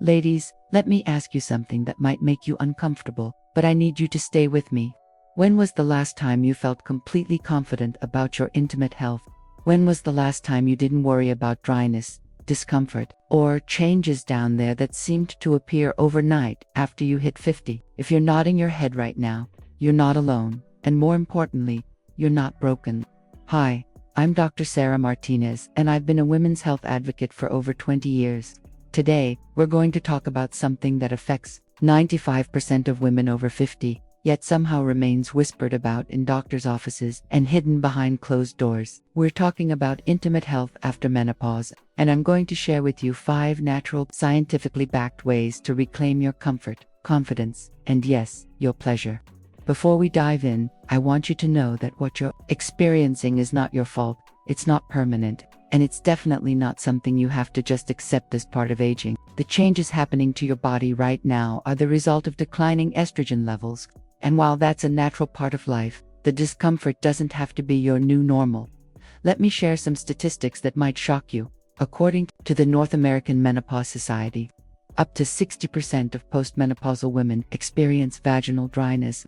Ladies, let me ask you something that might make you uncomfortable, but I need you to stay with me. When was the last time you felt completely confident about your intimate health? When was the last time you didn't worry about dryness, discomfort, or changes down there that seemed to appear overnight after you hit 50? If you're nodding your head right now, you're not alone, and more importantly, you're not broken. Hi, I'm Dr. Sarah Martinez, and I've been a women's health advocate for over 20 years. Today, we're going to talk about something that affects 95% of women over 50, yet somehow remains whispered about in doctors' offices and hidden behind closed doors. We're talking about intimate health after menopause, and I'm going to share with you 5 natural, scientifically backed ways to reclaim your comfort, confidence, and yes, your pleasure. Before we dive in, I want you to know that what you're experiencing is not your fault, it's not permanent, and it's definitely not something you have to just accept as part of aging. The changes happening to your body right now are the result of declining estrogen levels, and while that's a natural part of life, the discomfort doesn't have to be your new normal. Let me share some statistics that might shock you. According to the North American Menopause Society, up to 60% of postmenopausal women experience vaginal dryness,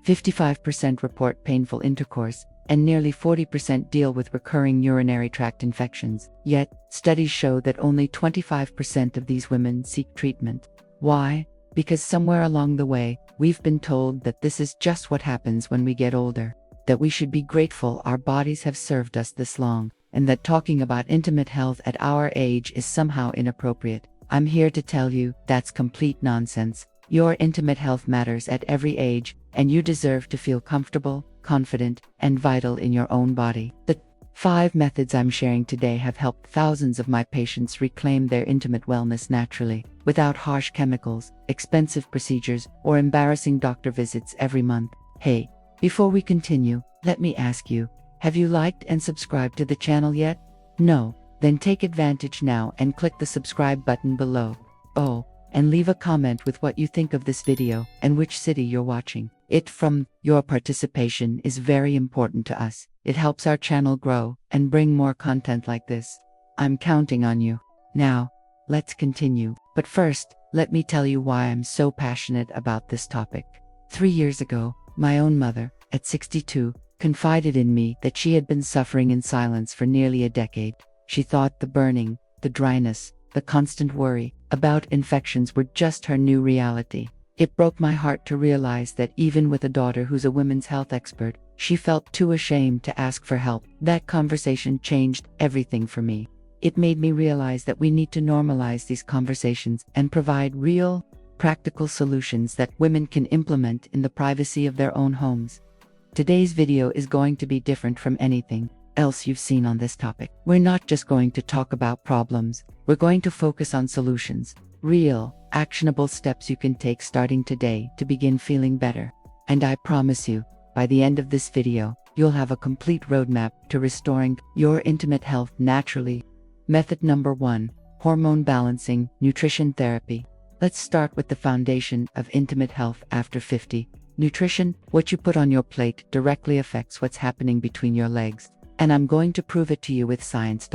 55% report painful intercourse, and nearly 40% deal with recurring urinary tract infections. Yet, studies show that only 25% of these women seek treatment. Why? Because somewhere along the way, we've been told that this is just what happens when we get older, that we should be grateful our bodies have served us this long, and that talking about intimate health at our age is somehow inappropriate. I'm here to tell you that's complete nonsense. Your intimate health matters at every age, and you deserve to feel comfortable, confident, and vital in your own body. The 5 methods I'm sharing today have helped thousands of my patients reclaim their intimate wellness naturally, without harsh chemicals, expensive procedures, or embarrassing doctor visits every month. Hey, before we continue, let me ask you, have you liked and subscribed to the channel yet? No? Then take advantage now and click the subscribe button below. Oh, and leave a comment with what you think of this video and which city you're watching it from. Your participation is very important to us. It helps our channel grow and bring more content like this. I'm counting on you. Now, let's continue. But first, let me tell you why I'm so passionate about this topic. 3 years ago, my own mother, at 62, confided in me that she had been suffering in silence for nearly a decade. She thought the burning, the dryness, the constant worry about infections were just her new reality. It broke my heart to realize that even with a daughter who's a women's health expert, she felt too ashamed to ask for help. That conversation changed everything for me. It made me realize that we need to normalize these conversations and provide real, practical solutions that women can implement in the privacy of their own homes. Today's video is going to be different from anything else you've seen on this topic. We're not just going to talk about problems, we're going to focus on solutions. Real, actionable steps you can take starting today to begin feeling better. And I promise you, by the end of this video, you'll have a complete roadmap to restoring your intimate health naturally. Method number 1, hormone balancing, nutrition therapy. Let's start with the foundation of intimate health after 50. Nutrition. What you put on your plate directly affects what's happening between your legs. And I'm going to prove it to you with science.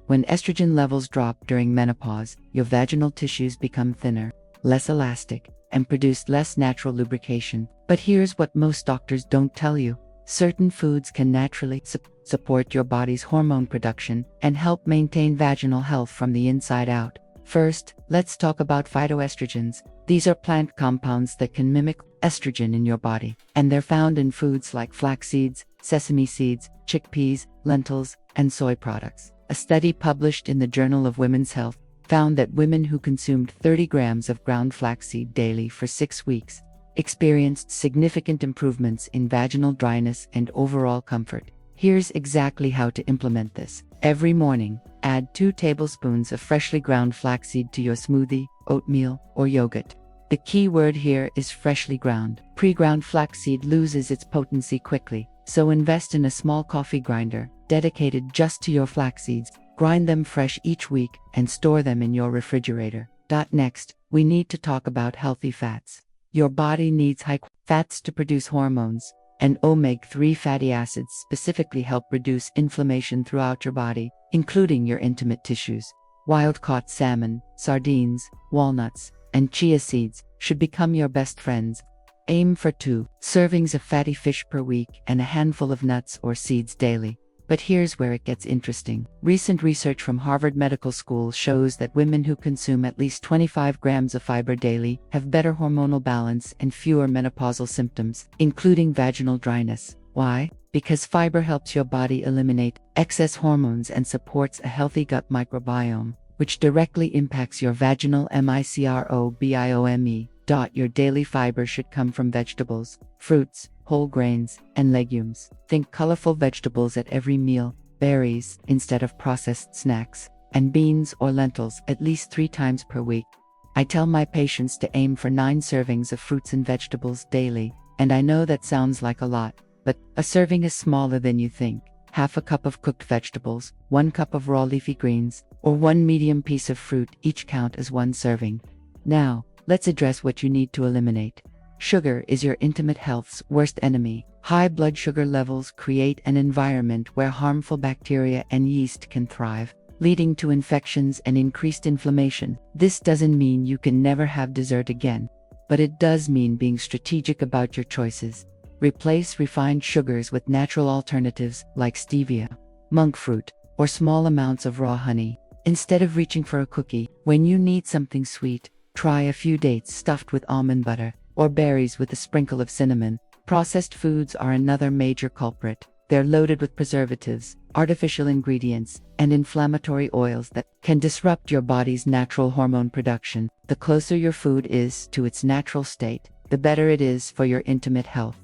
When estrogen levels drop during menopause, your vaginal tissues become thinner, less elastic, and produce less natural lubrication. But here's what most doctors don't tell you. Certain foods can naturally support your body's hormone production and help maintain vaginal health from the inside out. First, let's talk about phytoestrogens. These are plant compounds that can mimic estrogen in your body, and they're found in foods like flax seeds, sesame seeds, chickpeas, lentils, and soy products. A study published in the Journal of Women's Health found that women who consumed 30 grams of ground flaxseed daily for 6 weeks experienced significant improvements in vaginal dryness and overall comfort. Here's exactly how to implement this. Every morning, add 2 tablespoons of freshly ground flaxseed to your smoothie, oatmeal, or yogurt. The key word here is freshly ground. Pre-ground flaxseed loses its potency quickly, so invest in a small coffee grinder dedicated just to your flax seeds. Grind them fresh each week and store them in your refrigerator. Next, we need to talk about healthy fats. Your body needs high fats to produce hormones, and omega-3 fatty acids specifically help reduce inflammation throughout your body, including your intimate tissues. Wild-caught salmon, sardines, walnuts, and chia seeds should become your best friends. Aim for 2 servings of fatty fish per week and a handful of nuts or seeds daily. But here's where it gets interesting. Recent research from Harvard Medical School shows that women who consume at least 25 grams of fiber daily have better hormonal balance and fewer menopausal symptoms, including vaginal dryness. Why? Because fiber helps your body eliminate excess hormones and supports a healthy gut microbiome, which directly impacts your vaginal microbiome. Your daily fiber should come from vegetables, fruits, whole grains, and legumes. Think colorful vegetables at every meal, berries instead of processed snacks, and beans or lentils at least 3 times per week. I tell my patients to aim for 9 servings of fruits and vegetables daily, and I know that sounds like a lot, but a serving is smaller than you think. Half a cup of cooked vegetables, 1 cup of raw leafy greens, or 1 medium piece of fruit each count as 1 serving. Now, let's address what you need to eliminate. Sugar is your intimate health's worst enemy. High blood sugar levels create an environment where harmful bacteria and yeast can thrive, leading to infections and increased inflammation. This doesn't mean you can never have dessert again, but it does mean being strategic about your choices. Replace refined sugars with natural alternatives like stevia, monk fruit, or small amounts of raw honey. Instead of reaching for a cookie, when you need something sweet, try a few dates stuffed with almond butter, or berries with a sprinkle of cinnamon. Processed foods are another major culprit. They're loaded with preservatives, artificial ingredients, and inflammatory oils that can disrupt your body's natural hormone production. The closer your food is to its natural state, the better it is for your intimate health.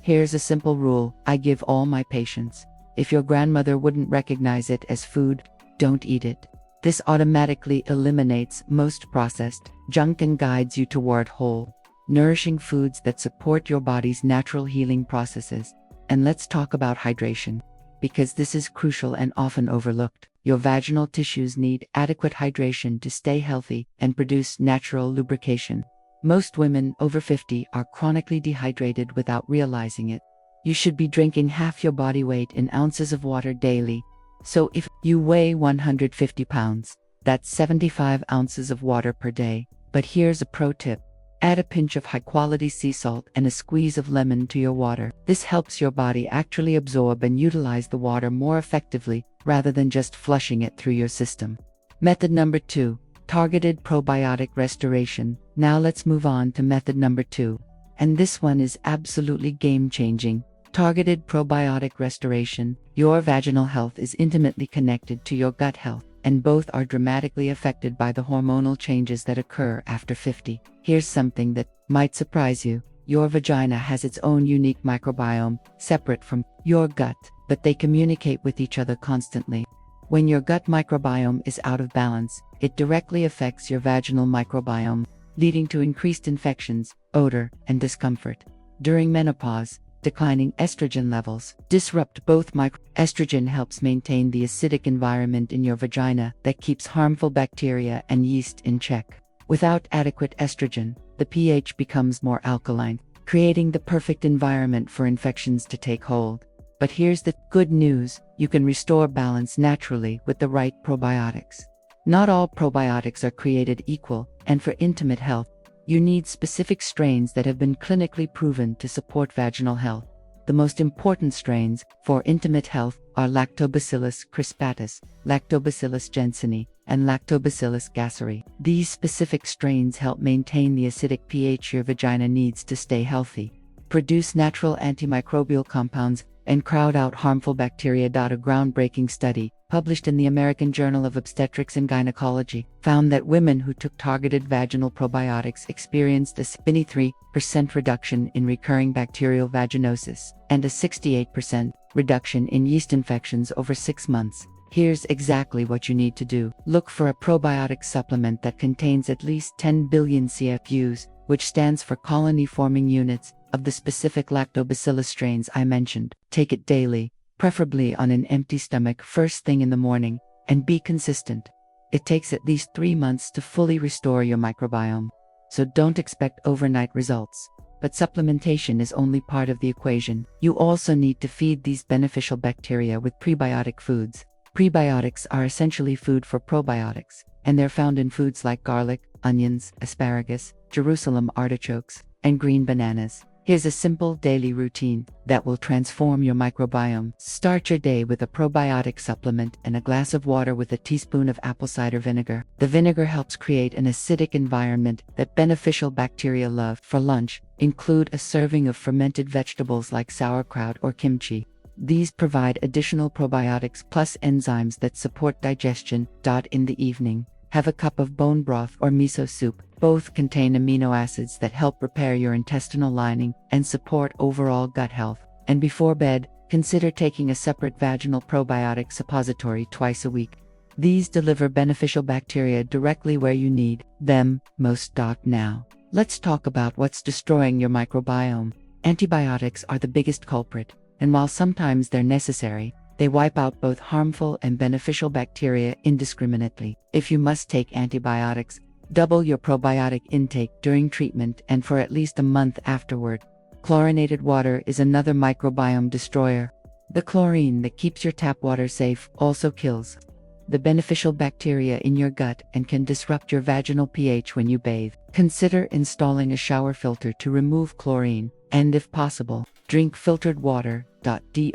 Here's a simple rule I give all my patients. If your grandmother wouldn't recognize it as food, don't eat it. This automatically eliminates most processed junk and guides you toward whole, nourishing foods that support your body's natural healing processes. And let's talk about hydration, because this is crucial and often overlooked. Your vaginal tissues need adequate hydration to stay healthy and produce natural lubrication. Most women over 50 are chronically dehydrated without realizing it. You should be drinking half your body weight in ounces of water daily. So if you weigh 150 pounds, that's 75 ounces of water per day. But here's a pro tip. Add a pinch of high-quality sea salt and a squeeze of lemon to your water. This helps your body actually absorb and utilize the water more effectively rather than just flushing it through your system. Method number 2. Targeted probiotic restoration. Now let's move on to method number 2. And this one is absolutely game-changing. Targeted probiotic restoration. Your vaginal health is intimately connected to your gut health, and both are dramatically affected by the hormonal changes that occur after 50. Here's something that might surprise you. Your vagina has its own unique microbiome, separate from your gut, but they communicate with each other constantly. When your gut microbiome is out of balance, it directly affects your vaginal microbiome, leading to increased infections, odor, and discomfort. During menopause, declining estrogen levels disrupt both estrogen helps maintain the acidic environment in your vagina that keeps harmful bacteria and yeast in check. Without adequate estrogen, the pH becomes more alkaline, creating the perfect environment for infections to take hold. But here's the good news: you can restore balance naturally with the right probiotics. Not all probiotics are created equal, and for intimate health, you need specific strains that have been clinically proven to support vaginal health. The most important strains for intimate health are Lactobacillus crispatus, Lactobacillus jensenii, and Lactobacillus gasseri. These specific strains help maintain the acidic pH your vagina needs to stay healthy, produce natural antimicrobial compounds, and crowd out harmful bacteria. A groundbreaking study, published in the American Journal of Obstetrics and Gynecology, found that women who took targeted vaginal probiotics experienced a 73% reduction in recurring bacterial vaginosis and a 68% reduction in yeast infections over 6 months. Here's exactly what you need to do. Look for a probiotic supplement that contains at least 10 billion CFUs, which stands for colony-forming units, of the specific lactobacillus strains I mentioned. Take it daily, preferably on an empty stomach first thing in the morning, and be consistent. It takes at least 3 months to fully restore your microbiome, so don't expect overnight results. But supplementation is only part of the equation. You also need to feed these beneficial bacteria with prebiotic foods. Prebiotics are essentially food for probiotics, and they're found in foods like garlic, onions, asparagus, Jerusalem artichokes, and green bananas. Here's a simple daily routine that will transform your microbiome. Start your day with a probiotic supplement and a glass of water with a teaspoon of apple cider vinegar. The vinegar helps create an acidic environment that beneficial bacteria love. For lunch, include a serving of fermented vegetables like sauerkraut or kimchi. These provide additional probiotics plus enzymes that support digestion. In the evening, have a cup of bone broth or miso soup. Both contain amino acids that help repair your intestinal lining and support overall gut health. And before bed, consider taking a separate vaginal probiotic suppository twice a week. These deliver beneficial bacteria directly where you need them most. Now, let's talk about what's destroying your microbiome. Antibiotics are the biggest culprit, and while sometimes they're necessary, they wipe out both harmful and beneficial bacteria indiscriminately. If you must take antibiotics, double your probiotic intake during treatment and for at least a month afterward. Chlorinated water is another microbiome destroyer. The chlorine that keeps your tap water safe also kills the beneficial bacteria in your gut and can disrupt your vaginal pH when you bathe. Consider installing a shower filter to remove chlorine, and if possible, drink filtered water. Douching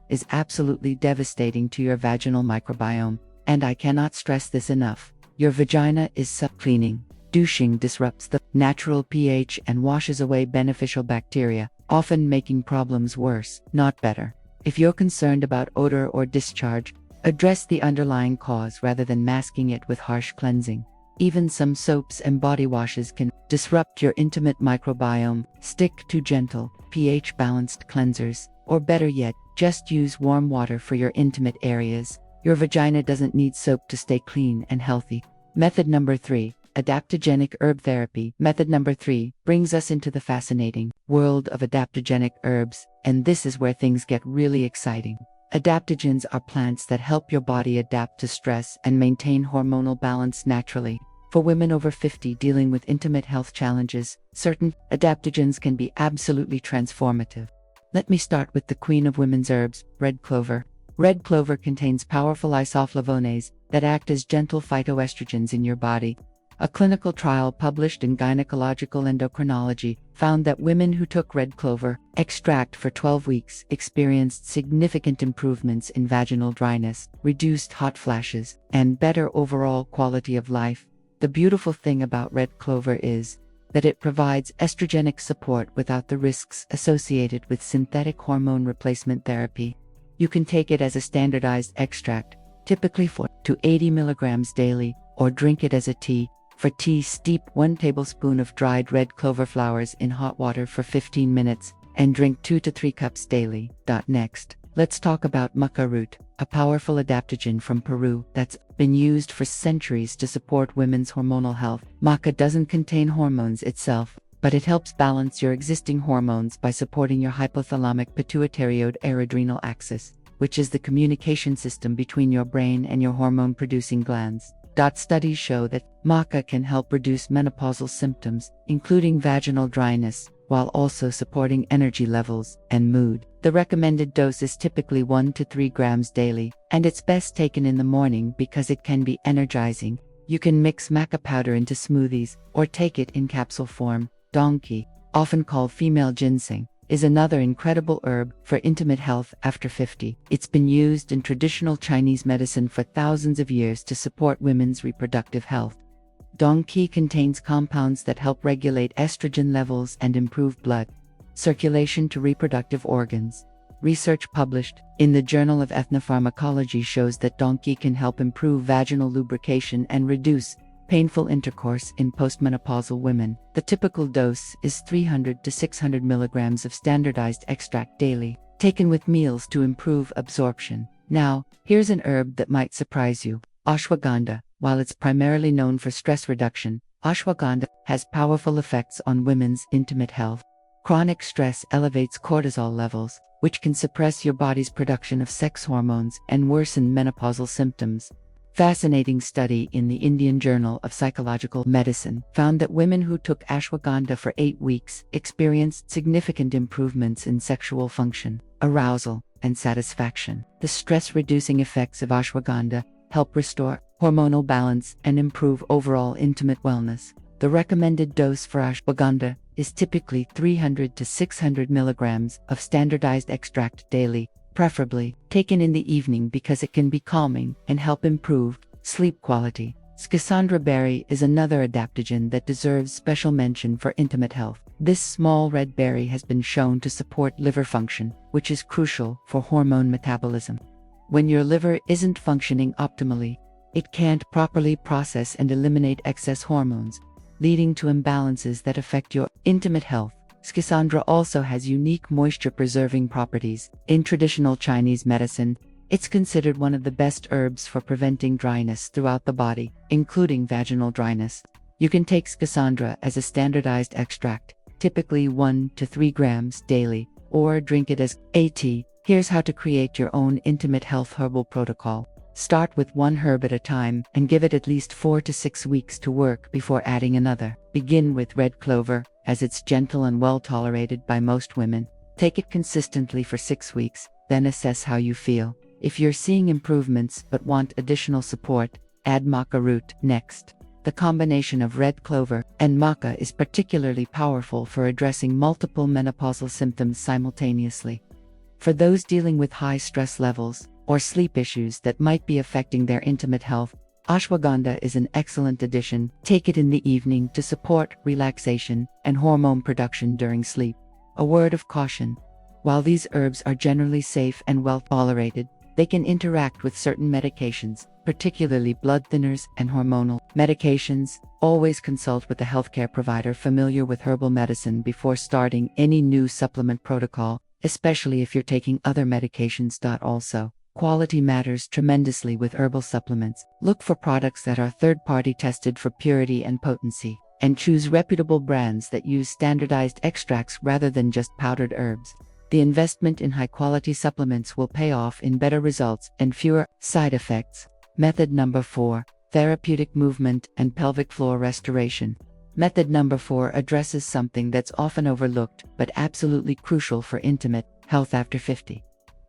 is absolutely devastating to your vaginal microbiome, and I cannot stress this enough. Your vagina is subcleaning. Douching disrupts the natural pH and washes away beneficial bacteria, often making problems worse, not better. If you're concerned about odor or discharge, address the underlying cause rather than masking it with harsh cleansing. Even some soaps and body washes can disrupt your intimate microbiome. Stick to gentle, pH-balanced cleansers, or better yet, just use warm water for your intimate areas. Your vagina doesn't need soap to stay clean and healthy. Method number 3. Adaptogenic herb therapy. Method number 3 brings us into the fascinating world of adaptogenic herbs, and this is where things get really exciting. Adaptogens are plants that help your body adapt to stress and maintain hormonal balance naturally. For women over 50 dealing with intimate health challenges, certain adaptogens can be absolutely transformative. Let me start with the queen of women's herbs, red clover. Red clover contains powerful isoflavones that act as gentle phytoestrogens in your body. A clinical trial published in Gynecological Endocrinology found that women who took red clover extract for 12 weeks experienced significant improvements in vaginal dryness, reduced hot flashes, and better overall quality of life. The beautiful thing about red clover is that it provides estrogenic support without the risks associated with synthetic hormone replacement therapy. You can take it as a standardized extract, typically 4 to 80 milligrams daily, or drink it as a tea. For tea, steep 1 tablespoon of dried red clover flowers in hot water for 15 minutes, and drink 2 to 3 cups daily. Next, let's talk about maca root, a powerful adaptogen from Peru that's been used for centuries to support women's hormonal health. Maca doesn't contain hormones itself, but it helps balance your existing hormones by supporting your hypothalamic pituitary-adrenal axis, which is the communication system between your brain and your hormone-producing glands. Studies show that maca can help reduce menopausal symptoms, including vaginal dryness, while also supporting energy levels and mood. The recommended dose is typically 1 to 3 grams daily, and it's best taken in the morning because it can be energizing. You can mix maca powder into smoothies, or take it in capsule form. Donkey, often called female ginseng, is another incredible herb for intimate health after 50. It's been used in traditional Chinese medicine for thousands of years to support women's reproductive health. Donkey contains compounds that help regulate estrogen levels and improve blood circulation to reproductive organs. Research published in the Journal of Ethnopharmacology shows that donkey can help improve vaginal lubrication and reduce painful intercourse in postmenopausal women. The typical dose is 300 to 600 milligrams of standardized extract daily, taken with meals to improve absorption. Now, here's an herb that might surprise you. Ashwagandha. While it's primarily known for stress reduction, ashwagandha has powerful effects on women's intimate health. Chronic stress elevates cortisol levels, which can suppress your body's production of sex hormones and worsen menopausal symptoms. Fascinating study in the Indian Journal of Psychological Medicine found that women who took ashwagandha for 8 weeks experienced significant improvements in sexual function, arousal, and satisfaction. The stress-reducing effects of ashwagandha help restore hormonal balance and improve overall intimate wellness. The recommended dose for ashwagandha is typically 300 to 600 milligrams of standardized extract daily, preferably taken in the evening because it can be calming and help improve sleep quality. Schisandra berry is another adaptogen that deserves special mention for intimate health. This small red berry has been shown to support liver function, which is crucial for hormone metabolism. When your liver isn't functioning optimally, it can't properly process and eliminate excess hormones, leading to imbalances that affect your intimate health. Schisandra also has unique moisture-preserving properties. In traditional Chinese medicine, it's considered one of the best herbs for preventing dryness throughout the body, including vaginal dryness. You can take Schisandra as a standardized extract, typically 1 to 3 grams daily, or drink it as a tea. Here's how to create your own intimate health herbal protocol. Start with one herb at a time and give it at least 4 to 6 weeks to work before adding another. Begin with red clover, as it's gentle and well tolerated by most women. Take it consistently for 6 weeks, then assess how you feel. If you're seeing improvements but want additional support, add maca root next. The combination of red clover and maca is particularly powerful for addressing multiple menopausal symptoms simultaneously. For those dealing with high stress levels or sleep issues that might be affecting their intimate health, ashwagandha is an excellent addition. Take it in the evening to support relaxation and hormone production during sleep. A word of caution: while these herbs are generally safe and well tolerated, they can interact with certain medications, particularly blood thinners and hormonal medications. Always consult with a healthcare provider familiar with herbal medicine before starting any new supplement protocol, especially if you're taking other medications. Also, quality matters tremendously with herbal supplements. Look for products that are third-party tested for purity and potency, and choose reputable brands that use standardized extracts rather than just powdered herbs. The investment in high-quality supplements will pay off in better results and fewer side effects. Method number 4. Therapeutic movement and pelvic floor restoration. Method number 4 addresses something that's often overlooked but absolutely crucial for intimate health after 50.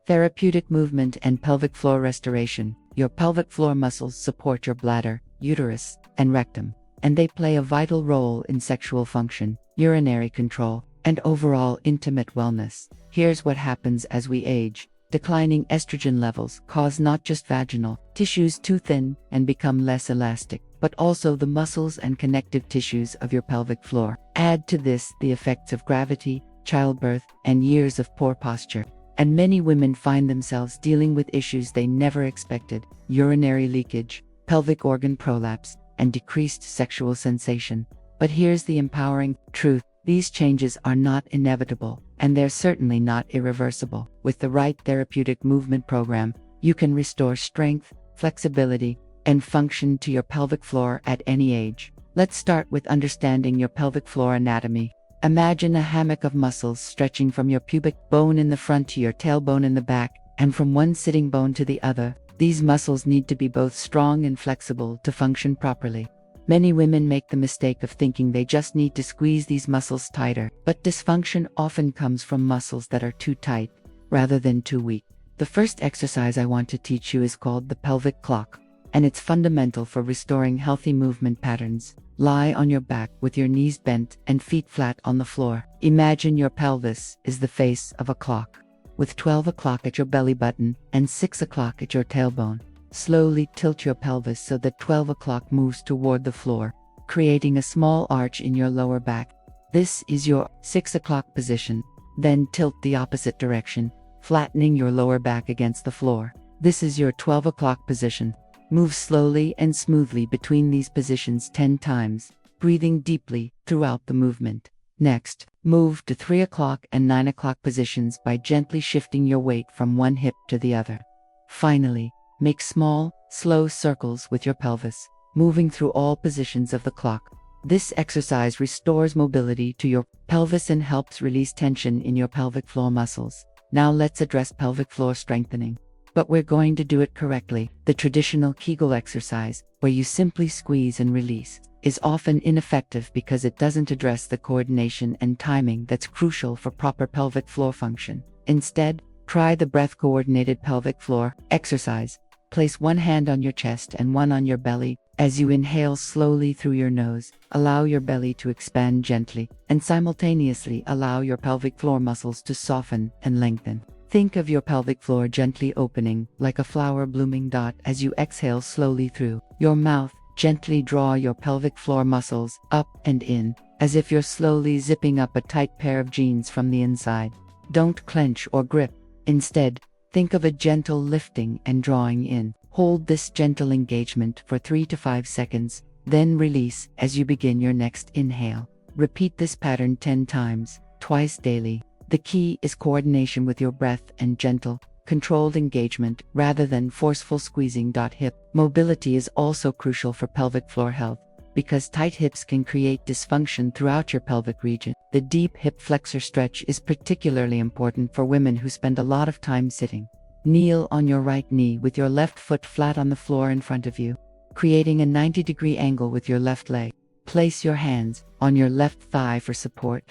Therapeutic movement and pelvic floor restoration. Your pelvic floor muscles support your bladder, uterus, and rectum, and they play a vital role in sexual function, urinary control, and overall intimate wellness. Here's what happens as we age. Declining estrogen levels cause not just vaginal tissues to thin and become less elastic, but also the muscles and connective tissues of your pelvic floor. Add to this the effects of gravity, childbirth, and years of poor posture, and many women find themselves dealing with issues they never expected: urinary leakage, pelvic organ prolapse, and decreased sexual sensation. But here's the empowering truth: these changes are not inevitable, and they're certainly not irreversible. With the right therapeutic movement program, you can restore strength, flexibility, and function to your pelvic floor at any age. Let's start with understanding your pelvic floor anatomy. Imagine a hammock of muscles stretching from your pubic bone in the front to your tailbone in the back, and from one sitting bone to the other. These muscles need to be both strong and flexible to function properly. Many women make the mistake of thinking they just need to squeeze these muscles tighter, but dysfunction often comes from muscles that are too tight rather than too weak. The first exercise I want to teach you is called the pelvic clock, and it's fundamental for restoring healthy movement patterns. Lie on your back with your knees bent and feet flat on the floor. Imagine your pelvis is the face of a clock, with 12 o'clock at your belly button and 6 o'clock at your tailbone. Slowly tilt your pelvis so that 12 o'clock moves toward the floor, creating a small arch in your lower back. This is your 6 o'clock position. Then tilt the opposite direction, flattening your lower back against the floor. This is your 12 o'clock position. Move slowly and smoothly between these positions 10 times, breathing deeply throughout the movement. Next, move to 3 o'clock and 9 o'clock positions by gently shifting your weight from one hip to the other. Finally, make small, slow circles with your pelvis, moving through all positions of the clock. This exercise restores mobility to your pelvis and helps release tension in your pelvic floor muscles. Now let's address pelvic floor strengthening. But we're going to do it correctly. The traditional Kegel exercise, where you simply squeeze and release, is often ineffective because it doesn't address the coordination and timing that's crucial for proper pelvic floor function. Instead, Try the breath-coordinated pelvic floor exercise. Place one hand on your chest and one on your belly. As you inhale slowly through your nose, allow your belly to expand gently, and simultaneously allow your pelvic floor muscles to soften and lengthen. Think of your pelvic floor gently opening, like a flower blooming dot as you exhale slowly through your mouth. Gently draw your pelvic floor muscles up and in, as if you're slowly zipping up a tight pair of jeans from the inside. Don't clench or grip. Instead, think of a gentle lifting and drawing in. Hold this gentle engagement for 3 to 5 seconds, then release as you begin your next inhale. Repeat this pattern 10 times, twice daily. The key is coordination with your breath and gentle, controlled engagement rather than forceful squeezing. Hip mobility is also crucial for pelvic floor health, because tight hips can create dysfunction throughout your pelvic region. The deep hip flexor stretch is particularly important for women who spend a lot of time sitting. Kneel on your right knee with your left foot flat on the floor in front of you, creating a 90-degree angle with your left leg. Place your hands on your left thigh for support.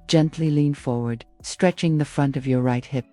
Gently lean forward, stretching the front of your right hip.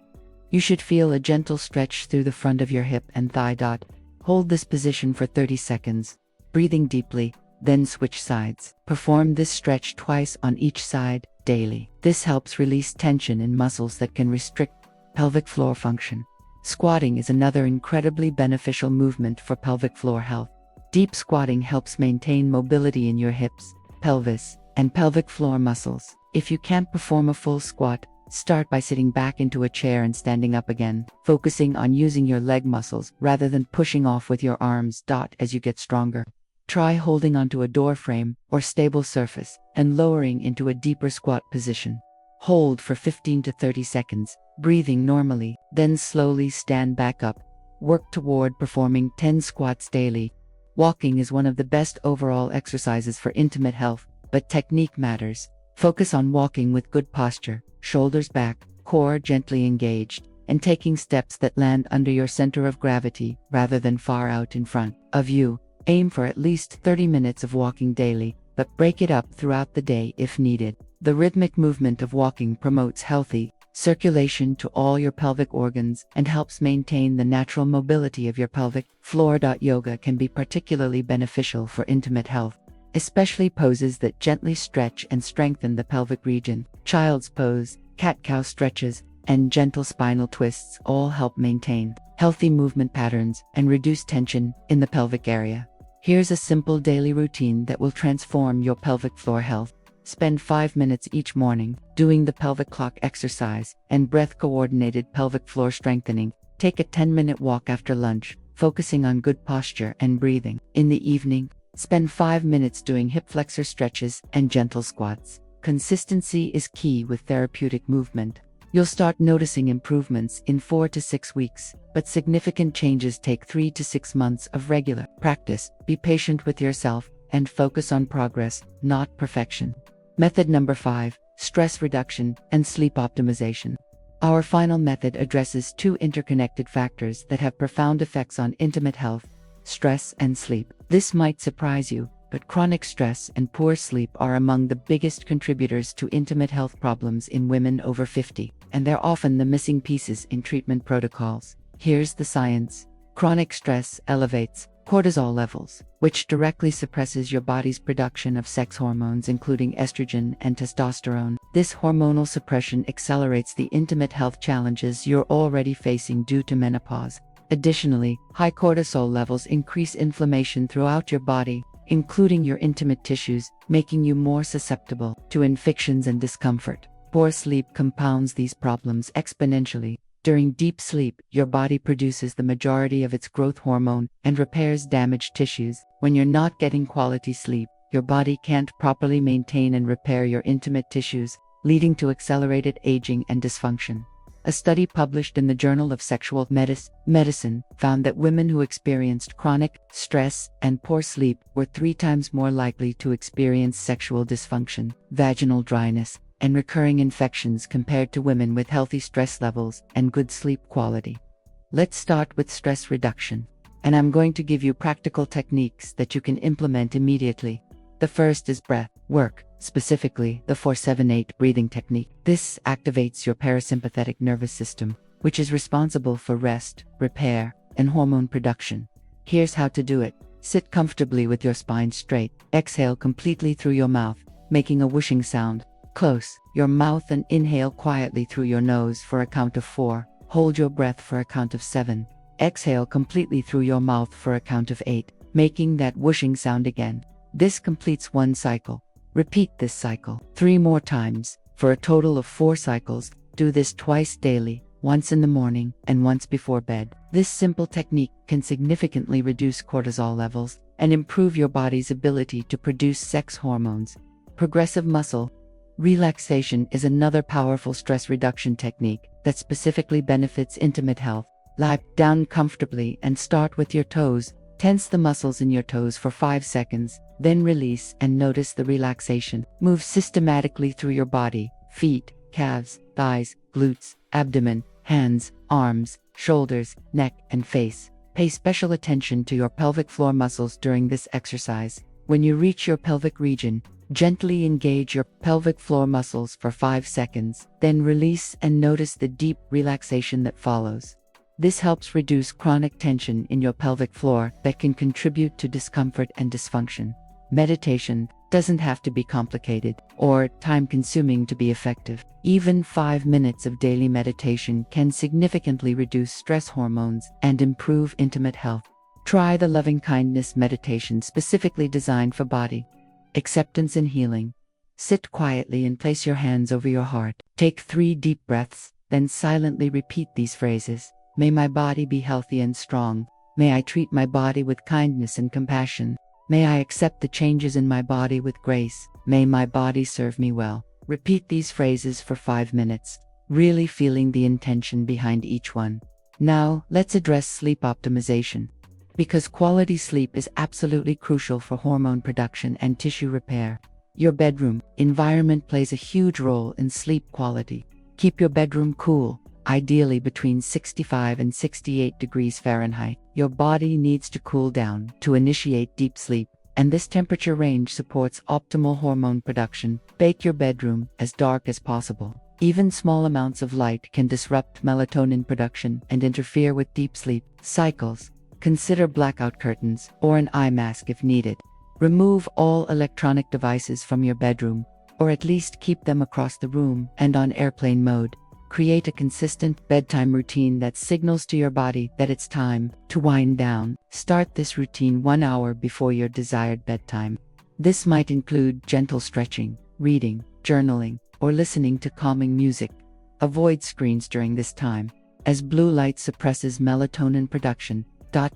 You should feel a gentle stretch through the front of your hip and thigh. Hold this position for 30 seconds, breathing deeply, then switch sides. Perform this stretch twice on each side daily. This helps release tension in muscles that can restrict pelvic floor function. Squatting is another incredibly beneficial movement for pelvic floor health. Deep squatting helps maintain mobility in your hips, pelvis, and pelvic floor muscles. If you can't perform a full squat, start by sitting back into a chair and standing up again, focusing on using your leg muscles rather than pushing off with your arms. As you get stronger, try holding onto a door frame or stable surface and lowering into a deeper squat position. Hold for 15 to 30 seconds, breathing normally, then slowly stand back up. Work toward performing 10 squats daily. Walking is one of the best overall exercises for intimate health, but technique matters. Focus on walking with good posture, shoulders back, core gently engaged, and taking steps that land under your center of gravity rather than far out in front of you. Aim for at least 30 minutes of walking daily, but break it up throughout the day if needed. The rhythmic movement of walking promotes healthy circulation to all your pelvic organs and helps maintain the natural mobility of your pelvic floor. Yoga can be particularly beneficial for intimate health, especially poses that gently stretch and strengthen the pelvic region. Child's pose, cat-cow stretches, and gentle spinal twists all help maintain healthy movement patterns and reduce tension in the pelvic area. Here's a simple daily routine that will transform your pelvic floor health. Spend 5 minutes each morning doing the pelvic clock exercise and breath-coordinated pelvic floor strengthening. Take a 10-minute walk after lunch, focusing on good posture and breathing. In the evening, spend 5 minutes doing hip flexor stretches and gentle squats. Consistency is key with therapeutic movement. You'll start noticing improvements in 4 to 6 weeks, but significant changes take 3 to 6 months of regular practice. Be patient with yourself and focus on progress, not perfection. Method number 5, stress reduction and sleep optimization. Our final method addresses two interconnected factors that have profound effects on intimate health: stress and sleep. This might surprise you, but chronic stress and poor sleep are among the biggest contributors to intimate health problems in women over 50, and they're often the missing pieces in treatment protocols. Here's the science. Chronic stress elevates cortisol levels, which directly suppresses your body's production of sex hormones including estrogen and testosterone. This hormonal suppression accelerates the intimate health challenges you're already facing due to menopause. Additionally, high cortisol levels increase inflammation throughout your body, including your intimate tissues, making you more susceptible to infections and discomfort. Poor sleep compounds these problems exponentially. During deep sleep, your body produces the majority of its growth hormone and repairs damaged tissues. When you're not getting quality sleep, your body can't properly maintain and repair your intimate tissues, leading to accelerated aging and dysfunction. A study published in the Journal of Sexual Medicine found that women who experienced chronic stress and poor sleep were 3 times more likely to experience sexual dysfunction, vaginal dryness, and recurring infections compared to women with healthy stress levels and good sleep quality. Let's start with stress reduction, and I'm going to give you practical techniques that you can implement immediately. The first is breath work, specifically the 4-7-8 breathing technique. This activates your parasympathetic nervous system, which is responsible for rest, repair, and hormone production. Here's how to do it. Sit comfortably with your spine straight. Exhale completely through your mouth, making a whooshing sound. Close your mouth and inhale quietly through your nose for a count of 4. Hold your breath for a count of 7. Exhale completely through your mouth for a count of 8, making that whooshing sound again. This completes 1 cycle. Repeat this cycle 3 more times, for a total of 4 cycles. Do this twice daily, once in the morning and once before bed. This simple technique can significantly reduce cortisol levels and improve your body's ability to produce sex hormones. Progressive muscle relaxation is another powerful stress reduction technique that specifically benefits intimate health. Lie down comfortably and start with your toes. Tense the muscles in your toes for 5 seconds, then release and notice the relaxation. Move systematically through your body: feet, calves, thighs, glutes, abdomen, hands, arms, shoulders, neck, and face. Pay special attention to your pelvic floor muscles during this exercise. When you reach your pelvic region, gently engage your pelvic floor muscles for 5 seconds, then release and notice the deep relaxation that follows. This helps reduce chronic tension in your pelvic floor that can contribute to discomfort and dysfunction. Meditation doesn't have to be complicated or time-consuming to be effective. Even 5 minutes of daily meditation can significantly reduce stress hormones and improve intimate health. Try the loving-kindness meditation specifically designed for body acceptance and healing. Sit quietly and place your hands over your heart. Take 3 deep breaths, then silently repeat these phrases. May my body be healthy and strong. May I treat my body with kindness and compassion. May I accept the changes in my body with grace. May my body serve me well. Repeat these phrases for 5 minutes, really feeling the intention behind each one. Now, let's address sleep optimization. Because quality sleep is absolutely crucial for hormone production and tissue repair. Your bedroom environment plays a huge role in sleep quality. Keep your bedroom cool, ideally between 65 and 68 degrees Fahrenheit. Your body needs to cool down to initiate deep sleep, and this temperature range supports optimal hormone production. Bake your bedroom as dark as possible. Even small amounts of light can disrupt melatonin production and interfere with deep sleep cycles. Consider blackout curtains or an eye mask if needed. Remove all electronic devices from your bedroom, or at least keep them across the room and on airplane mode. Create a consistent bedtime routine that signals to your body that it's time to wind down. Start this routine 1 hour before your desired bedtime. This might include gentle stretching, reading, journaling, or listening to calming music. Avoid screens during this time, as blue light suppresses melatonin production.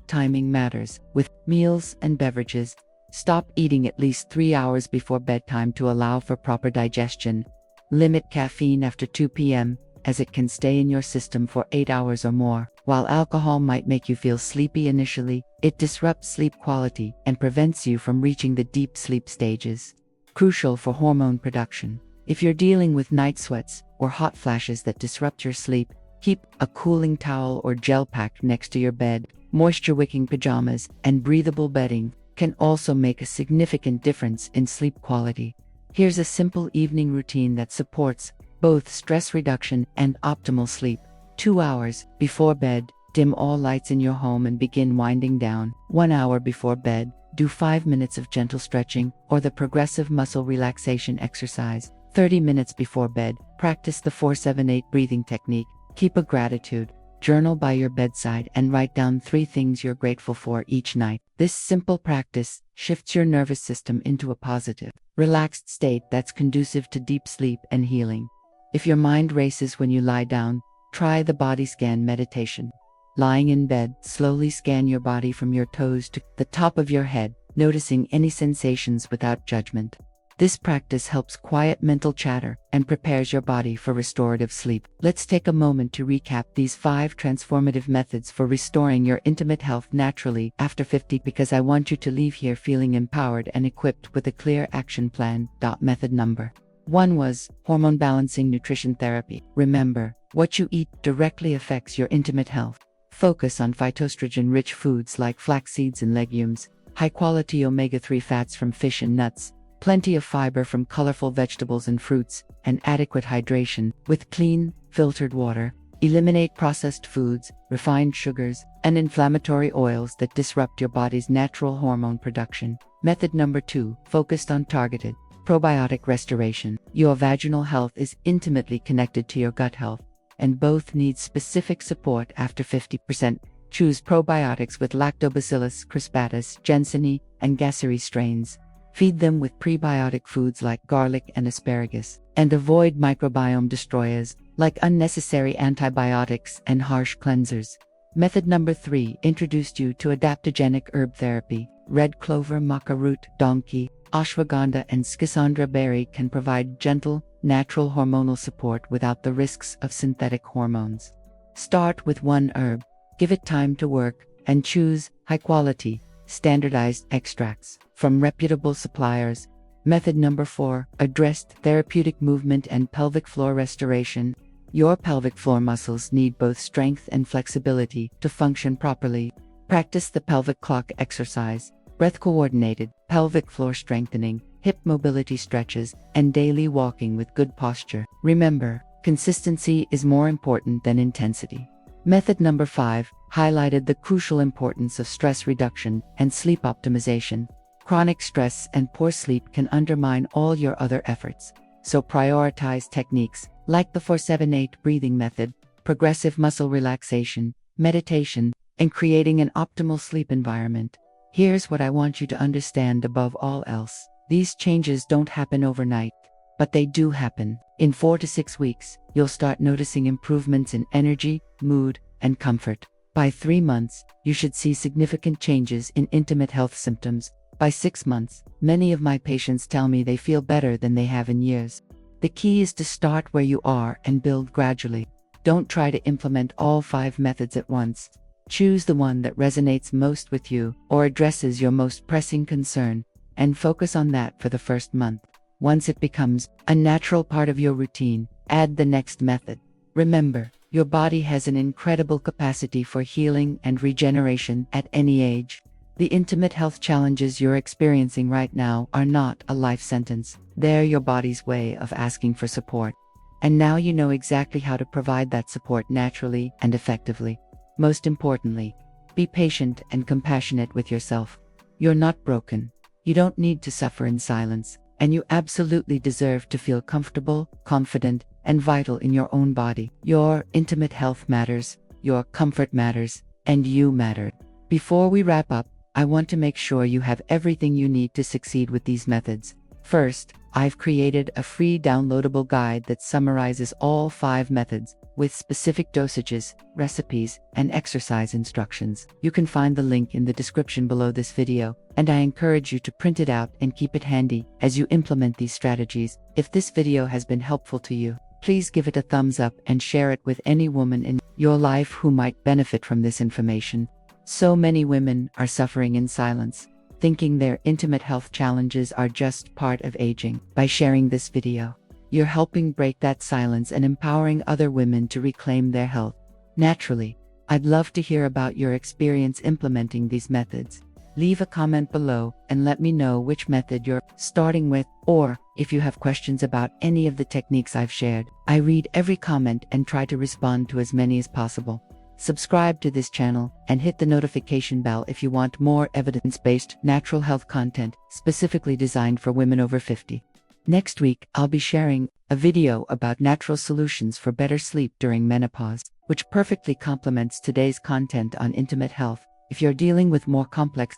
Timing matters. With meals and beverages, stop eating at least 3 hours before bedtime to allow for proper digestion. Limit caffeine after 2 p.m., as it can stay in your system for 8 hours or more. While alcohol might make you feel sleepy initially, it disrupts sleep quality and prevents you from reaching the deep sleep stages. Crucial for hormone production. If you're dealing with night sweats or hot flashes that disrupt your sleep, keep a cooling towel or gel pack next to your bed. Moisture-wicking pajamas and breathable bedding can also make a significant difference in sleep quality. Here's a simple evening routine that supports both stress reduction and optimal sleep. 2 hours before bed, dim all lights in your home and begin winding down. 1 hour before bed, do 5 minutes of gentle stretching or the progressive muscle relaxation exercise. 30 minutes before bed, practice the 4-7-8 breathing technique. Keep a gratitude journal by your bedside and write down 3 things you're grateful for each night. This simple practice shifts your nervous system into a positive, relaxed state that's conducive to deep sleep and healing. If your mind races when you lie down, try the body scan meditation. Lying in bed, slowly scan your body from your toes to the top of your head, noticing any sensations without judgment. This practice helps quiet mental chatter and prepares your body for restorative sleep. Let's take a moment to recap these 5 transformative methods for restoring your intimate health naturally after 50, because I want you to leave here feeling empowered and equipped with a clear action plan. Method number 1 was hormone balancing nutrition therapy. Remember, what you eat directly affects your intimate health. Focus on phytoestrogen-rich foods like flax seeds and legumes, high-quality omega-3 fats from fish and nuts, plenty of fiber from colorful vegetables and fruits, and adequate hydration with clean, filtered water. Eliminate processed foods, refined sugars, and inflammatory oils that disrupt your body's natural hormone production. Method number 2, focused on targeted probiotic restoration. Your vaginal health is intimately connected to your gut health, and both need specific support after 50%. Choose probiotics with Lactobacillus crispatus, Jensenii, and Gasseri strains. Feed them with prebiotic foods like garlic and asparagus, and avoid microbiome destroyers like unnecessary antibiotics and harsh cleansers. Method number 3 introduced you to adaptogenic herb therapy. Red clover, maca root, donkey, ashwagandha, and schisandra berry can provide gentle, natural hormonal support without the risks of synthetic hormones. Start with one herb, give it time to work, and choose high-quality, standardized extracts from reputable suppliers. Method number 4, addressed therapeutic movement and pelvic floor restoration. Your pelvic floor muscles need both strength and flexibility to function properly. Practice the pelvic clock exercise, breath-coordinated pelvic floor strengthening, hip mobility stretches, and daily walking with good posture. Remember, consistency is more important than intensity. Method number 5 highlighted the crucial importance of stress reduction and sleep optimization. Chronic stress and poor sleep can undermine all your other efforts, so prioritize techniques like the 4-7-8 breathing method, progressive muscle relaxation, meditation, and creating an optimal sleep environment. Here's what I want you to understand above all else. These changes don't happen overnight, but they do happen. In 4 to 6 weeks, you'll start noticing improvements in energy, mood, and comfort. By 3 months, you should see significant changes in intimate health symptoms. By 6 months, many of my patients tell me they feel better than they have in years. The key is to start where you are and build gradually. Don't try to implement all 5 methods at once. Choose the one that resonates most with you or addresses your most pressing concern, and focus on that for the first month. Once it becomes a natural part of your routine, add the next method. Remember, your body has an incredible capacity for healing and regeneration at any age. The intimate health challenges you're experiencing right now are not a life sentence. They're your body's way of asking for support. And now you know exactly how to provide that support naturally and effectively. Most importantly, be patient and compassionate with yourself. You're not broken. You don't need to suffer in silence, and you absolutely deserve to feel comfortable, confident, and vital in your own body. Your intimate health matters, your comfort matters, and you matter. Before we wrap up, I want to make sure you have everything you need to succeed with these methods. First, I've created a free downloadable guide that summarizes all 5 methods, with specific dosages, recipes, and exercise instructions. You can find the link in the description below this video, and I encourage you to print it out and keep it handy as you implement these strategies. If this video has been helpful to you, please give it a thumbs up and share it with any woman in your life who might benefit from this information. So many women are suffering in silence, thinking their intimate health challenges are just part of aging. By sharing this video, you're helping break that silence and empowering other women to reclaim their health naturally. I'd love to hear about your experience implementing these methods. Leave a comment below and let me know which method you're starting with, or if you have questions about any of the techniques I've shared. I read every comment and try to respond to as many as possible. Subscribe to this channel and hit the notification bell if you want more evidence-based natural health content specifically designed for women over 50. Next week, I'll be sharing a video about natural solutions for better sleep during menopause, which perfectly complements today's content on intimate health. If you're dealing with more complex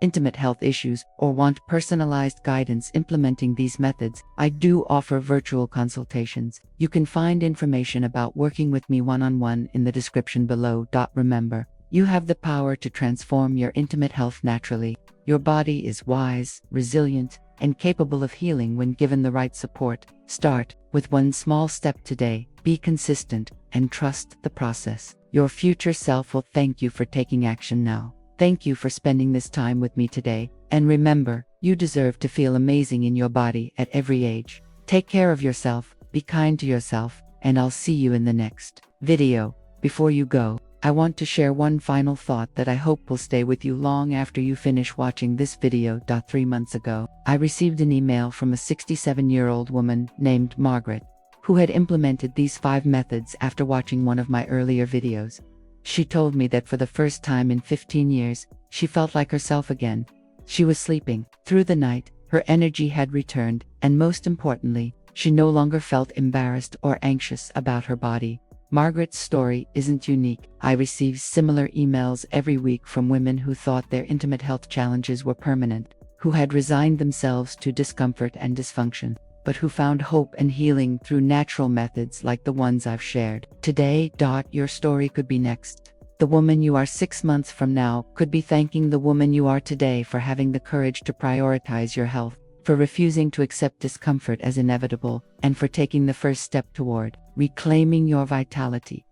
intimate health issues or want personalized guidance implementing these methods, I do offer virtual consultations. You can find information about working with me one-on-one in the description below. Remember, you have the power to transform your intimate health naturally. Your body is wise, resilient, and capable of healing when given the right support. Start with one small step today. Be consistent and trust the process. Your future self will thank you for taking action now. Thank you for spending this time with me today. And remember, you deserve to feel amazing in your body at every age. Take care of yourself, be kind to yourself, and I'll see you in the next video. Before you go, I want to share one final thought that I hope will stay with you long after you finish watching this video. 3 months ago, I received an email from a 67-year-old woman named Margaret. who had implemented these 5 methods after watching one of my earlier videos. She told me that for the first time in 15 years, she felt like herself again. She was sleeping through the night, her energy had returned, and most importantly, she no longer felt embarrassed or anxious about her body. Margaret's story isn't unique. I receive similar emails every week from women who thought their intimate health challenges were permanent, who had resigned themselves to discomfort and dysfunction, but who found hope and healing through natural methods like the ones I've shared. Today, your story could be next. The woman you are 6 months from now could be thanking the woman you are today for having the courage to prioritize your health, for refusing to accept discomfort as inevitable, and for taking the first step toward reclaiming your vitality.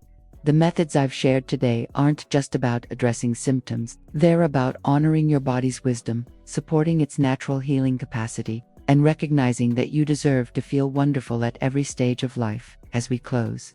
The methods I've shared today aren't just about addressing symptoms. They're about honoring your body's wisdom, supporting its natural healing capacity, and recognizing that you deserve to feel wonderful at every stage of life. As we close,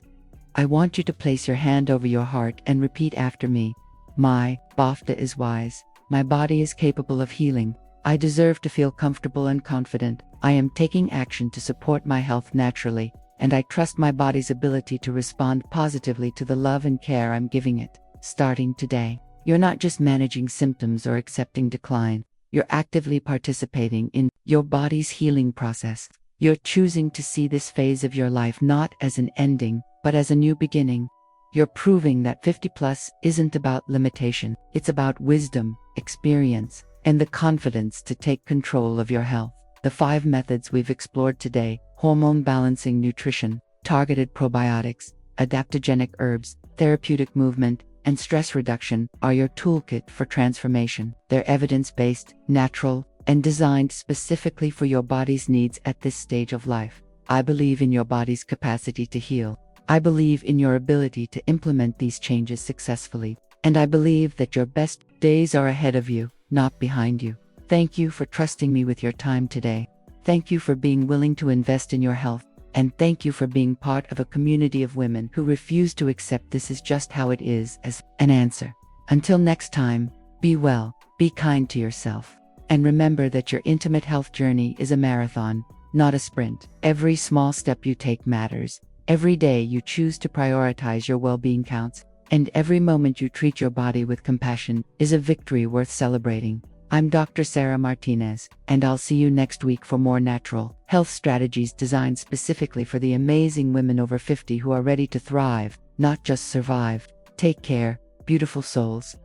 I want you to place your hand over your heart and repeat after me. My body is wise. My body is capable of healing. I deserve to feel comfortable and confident. I am taking action to support my health naturally, and I trust my body's ability to respond positively to the love and care I'm giving it. Starting today, you're not just managing symptoms or accepting decline. You're actively participating in your body's healing process. You're choosing to see this phase of your life not as an ending, but as a new beginning. You're proving that 50 plus isn't about limitation. It's about wisdom, experience, and the confidence to take control of your health. The 5 methods we've explored today: hormone balancing nutrition, targeted probiotics, adaptogenic herbs, therapeutic movement, and stress reduction, are your toolkit for transformation. They're evidence-based, natural, and designed specifically for your body's needs at this stage of life. I believe in your body's capacity to heal. I believe in your ability to implement these changes successfully. And I believe that your best days are ahead of you, not behind you. Thank you for trusting me with your time today. Thank you for being willing to invest in your health. And thank you for being part of a community of women who refuse to accept this is just how it is as an answer. Until next time, be well, be kind to yourself, and remember that your intimate health journey is a marathon, not a sprint. Every small step you take matters. Every day you choose to prioritize your well-being counts, and every moment you treat your body with compassion is a victory worth celebrating. I'm Dr. Sarah Martinez, and I'll see you next week for more natural health strategies designed specifically for the amazing women over 50 who are ready to thrive, not just survive. Take care, beautiful souls.